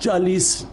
40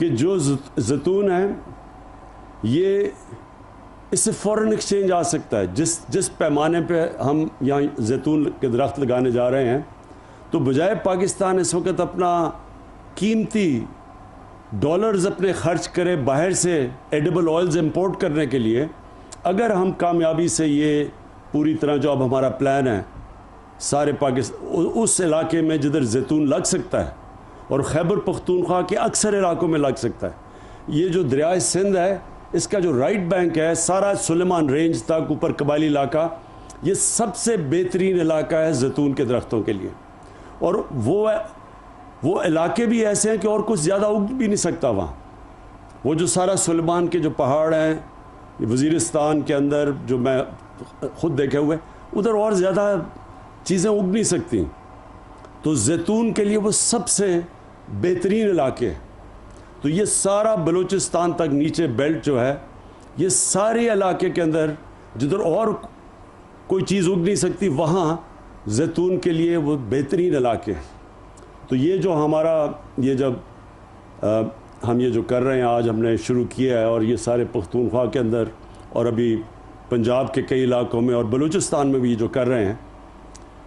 کہ جو زیتون ہے یہ اس سے فورن ایکسچینج آ سکتا ہے. جس پیمانے پہ ہم یہاں زیتون کے درخت لگانے جا رہے ہیں, تو بجائے پاکستان اس وقت اپنا قیمتی ڈالرز اپنے خرچ کرے باہر سے ایڈیبل آئلز امپورٹ کرنے کے لیے, اگر ہم کامیابی سے یہ پوری طرح جو اب ہمارا پلان ہے سارے اس علاقے میں جدھر زیتون لگ سکتا ہے, اور خیبر پختونخوا کے اکثر علاقوں میں لگ سکتا ہے. یہ جو دریائے سندھ ہے اس کا جو رائٹ بینک ہے, سارا سلیمان رینج تک اوپر قبائلی علاقہ, یہ سب سے بہترین علاقہ ہے زیتون کے درختوں کے لیے. اور وہ علاقے بھی ایسے ہیں کہ اور کچھ زیادہ اگ بھی نہیں سکتا وہاں. وہ جو سارا سلیمان کے جو پہاڑ ہیں وزیرستان کے اندر جو میں خود دیکھے ہوئے, ادھر اور زیادہ چیزیں اگ نہیں سکتی. تو زیتون کے لیے وہ سب سے بہترین علاقے. تو یہ سارا بلوچستان تک نیچے بیلٹ جو ہے, یہ سارے علاقے کے اندر جدھر اور کوئی چیز اگ نہیں سکتی, وہاں زیتون کے لیے وہ بہترین علاقے ہیں. تو یہ جو ہمارا یہ جب ہم یہ جو کر رہے ہیں آج ہم نے شروع کیا ہے, اور یہ سارے پختونخوا کے اندر اور ابھی پنجاب کے کئی علاقوں میں اور بلوچستان میں بھی یہ جو کر رہے ہیں,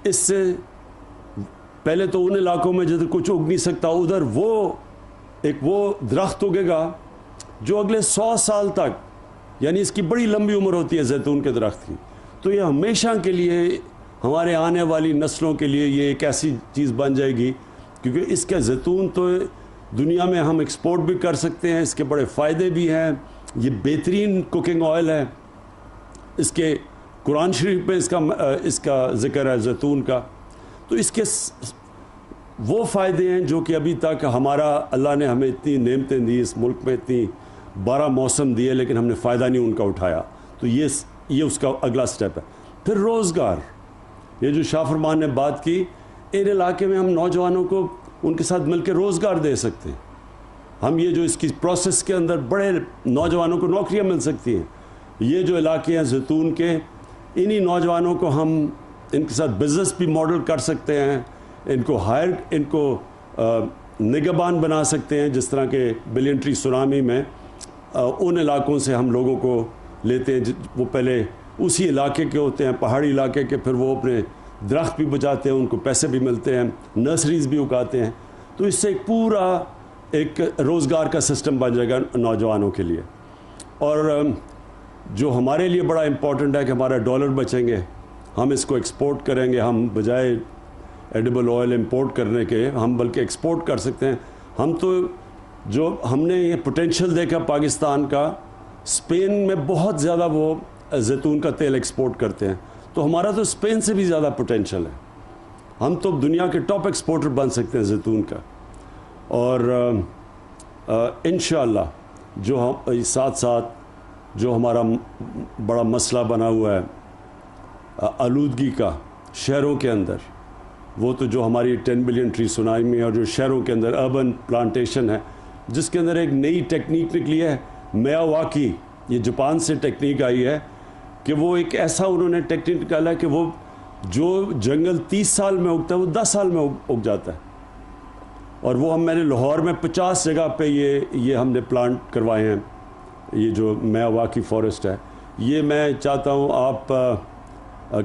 اس سے پہلے تو ان علاقوں میں جدھر کچھ اگ نہیں سکتا ادھر وہ درخت اگے گا جو اگلے 100 سال تک, یعنی اس کی بڑی لمبی عمر ہوتی ہے زیتون کے درخت کی. تو یہ ہمیشہ کے لیے ہمارے آنے والی نسلوں کے لیے یہ ایک ایسی چیز بن جائے گی, کیونکہ اس کا زیتون تو دنیا میں ہم ایکسپورٹ بھی کر سکتے ہیں, اس کے بڑے فائدے بھی ہیں. یہ بہترین کوکنگ آئل ہے, اس کے قرآن شریف میں اس کا ذکر ہے زیتون کا. تو اس کے وہ فائدے ہیں جو کہ ابھی تک ہمارا اللہ نے ہمیں اتنی نعمتیں دی, اس ملک میں اتنی 12 موسم دیے, لیکن ہم نے فائدہ نہیں ان کا اٹھایا. تو یہ اس کا اگلا سٹیپ ہے. پھر روزگار, یہ جو شاہ فرمان نے بات کی, ان علاقے میں ہم نوجوانوں کو ان کے ساتھ مل کے روزگار دے سکتے ہیں. ہم یہ جو اس کی پروسیس کے اندر بڑے نوجوانوں کو نوکریاں مل سکتی ہیں. یہ جو علاقے ہیں زیتون کے, انہی نوجوانوں کو ہم ان کے ساتھ بزنس بھی ماڈل کر سکتے ہیں, ان کو نگہبان بنا سکتے ہیں. جس طرح کے بلین ٹری سونامی میں ان علاقوں سے ہم لوگوں کو لیتے ہیں, وہ پہلے اسی علاقے کے ہوتے ہیں, پہاڑی علاقے کے, پھر وہ اپنے درخت بھی بچاتے ہیں, ان کو پیسے بھی ملتے ہیں, نرسریز بھی اگاتے ہیں. تو اس سے ایک پورا ایک روزگار کا سسٹم بن جائے گا نوجوانوں کے لیے. اور جو ہمارے لیے بڑا امپورٹنٹ ہے کہ ہمارا ڈالر بچیں گے, ہم اس کو ایکسپورٹ کریں گے. ہم بجائے ایڈیبل آئل امپورٹ کرنے کے ہم بلکہ ایکسپورٹ کر سکتے ہیں. ہم تو جو ہم نے یہ پوٹینشیل دیکھا پاکستان کا, اسپین میں بہت زیادہ وہ زیتون کا تیل ایکسپورٹ کرتے ہیں, تو ہمارا تو اسپین سے بھی زیادہ پوٹینشیل ہے. ہم تو دنیا کے ٹاپ ایکسپورٹر بن سکتے ہیں زیتون کا. اور انشاءاللہ جو ہم ساتھ ساتھ جو ہمارا بڑا مسئلہ بنا ہوا ہے آلودگی کا شہروں کے اندر, وہ تو جو ہماری 10 بلین ٹری سونامی اور جو شہروں کے اندر اربن پلانٹیشن ہے, جس کے اندر ایک نئی ٹیکنیک نکلی ہے میاواکی. یہ جاپان سے ٹیکنیک آئی ہے کہ وہ ایک ایسا انہوں نے ٹیکنیک نکالا ہے کہ وہ جو جنگل 30 سال میں اگتا ہے وہ 10 سال میں اگ جاتا ہے. اور وہ میں نے لاہور میں 50 جگہ پہ یہ ہم نے پلانٹ کروائے ہیں. یہ جو میاواکی فارسٹ ہے, یہ میں چاہتا ہوں آپ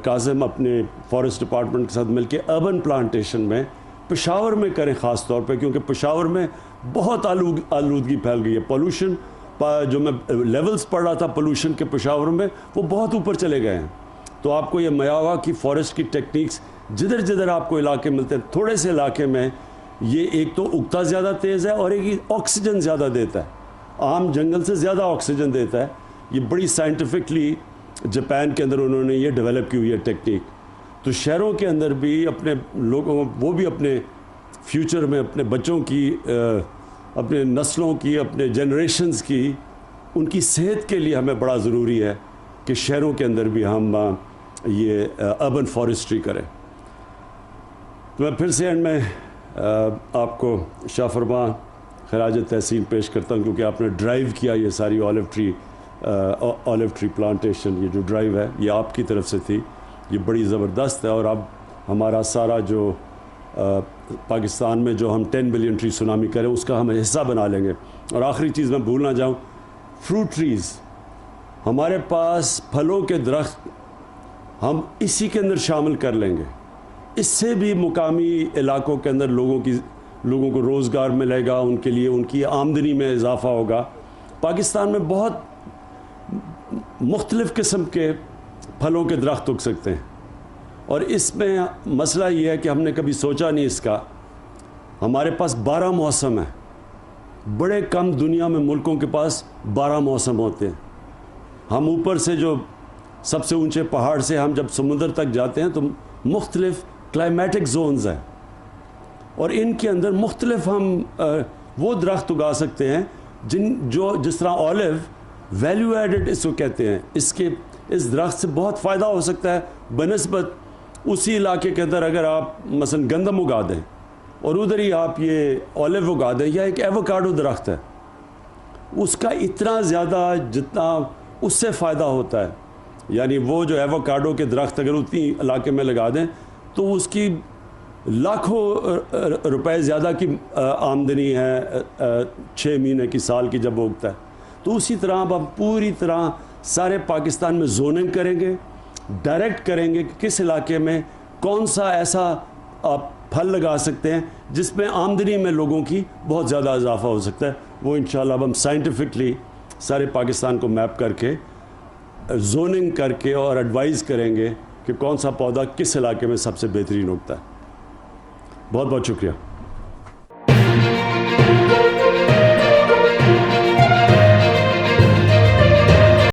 کاظم اپنے فارسٹ ڈپارٹمنٹ کے ساتھ مل کے اربن پلانٹیشن میں پشاور میں کریں خاص طور پہ, کیونکہ پشاور میں بہت آلودگی پھیل گئی ہے. پولوشن جو میں لیولز پڑھ رہا تھا پولوشن کے پشاور میں, وہ بہت اوپر چلے گئے ہیں. تو آپ کو یہ میاواکی فارسٹ کی ٹیکنیکس جدھر جدھر آپ کو علاقے ملتے ہیں, تھوڑے سے علاقے میں یہ ایک تو اگتا زیادہ تیز ہے اور ایک آکسیجن زیادہ دیتا ہے, عام جنگل سے زیادہ آکسیجن دیتا ہے. یہ بڑی سائنٹیفکلی جاپان کے اندر انہوں نے یہ ڈیولپ کی ہوئی ہے ٹیکنیک. تو شہروں کے اندر بھی اپنے لوگوں, وہ بھی اپنے فیوچر میں اپنے بچوں کی, اپنے نسلوں کی, اپنے جنریشنز کی, ان کی صحت کے لیے ہمیں بڑا ضروری ہے کہ شہروں کے اندر بھی ہم یہ اربن فارسٹری کریں. تو میں پھر سے اینڈ میں آپ کو شاہ فرمان خراج تحسین پیش کرتا ہوں, کیونکہ آپ نے ڈرائیو کیا یہ ساری آلیو ٹری پلانٹیشن. یہ جو ڈرائیو ہے یہ آپ کی طرف سے تھی, یہ بڑی زبردست ہے. اور اب ہمارا سارا جو پاکستان میں جو ہم 10 بلین ٹری سونامی کریں اس کا ہم حصہ بنا لیں گے. اور آخری چیز میں بھول نہ جاؤں, فروٹ ٹریز, ہمارے پاس پھلوں کے درخت ہم اسی کے اندر شامل کر لیں گے. اس سے بھی مقامی علاقوں کے اندر لوگوں کو روزگار ملے گا, ان کے لیے ان کی آمدنی میں اضافہ ہوگا. پاکستان میں بہت مختلف قسم کے پھلوں کے درخت اگ سکتے ہیں, اور اس میں مسئلہ یہ ہے کہ ہم نے کبھی سوچا نہیں اس کا. ہمارے پاس 12 موسم ہیں, بڑے کم دنیا میں ملکوں کے پاس 12 موسم ہوتے ہیں. ہم اوپر سے جو سب سے اونچے پہاڑ سے ہم جب سمندر تک جاتے ہیں تو مختلف کلائمیٹک زونز ہیں, اور ان کے اندر مختلف ہم وہ درخت اگا سکتے ہیں جس طرح اولیو ویلیو ایڈڈ اس کو کہتے ہیں. اس درخت سے بہت فائدہ ہو سکتا ہے بنسبت اسی علاقے کے اندر اگر آپ مثلا گندم اگا دیں اور ادھر ہی آپ یہ اولیو اگا دیں, یا ایک ایووکاڈو درخت ہے, اس کا اتنا زیادہ جتنا اس سے فائدہ ہوتا ہے. یعنی وہ جو ایووکاڈو کے درخت اگر اتنی علاقے میں لگا دیں تو اس کی لاکھوں روپے زیادہ کی آمدنی ہے 6 مہینے کی, سال کی جب اگتا ہے. تو اسی طرح اب ہم پوری طرح سارے پاکستان میں زوننگ کریں گے, ڈائریکٹ کریں گے کہ کس علاقے میں کون سا ایسا آپ پھل لگا سکتے ہیں جس میں آمدنی میں لوگوں کی بہت زیادہ اضافہ ہو سکتا ہے. وہ انشاءاللہ اب ہم سائنٹیفکلی سارے پاکستان کو میپ کر کے زوننگ کر کے اور ایڈوائز کریں گے کہ کون سا پودا کس علاقے میں سب سے بہترین اگتا ہے. بہت بہت شکریہ.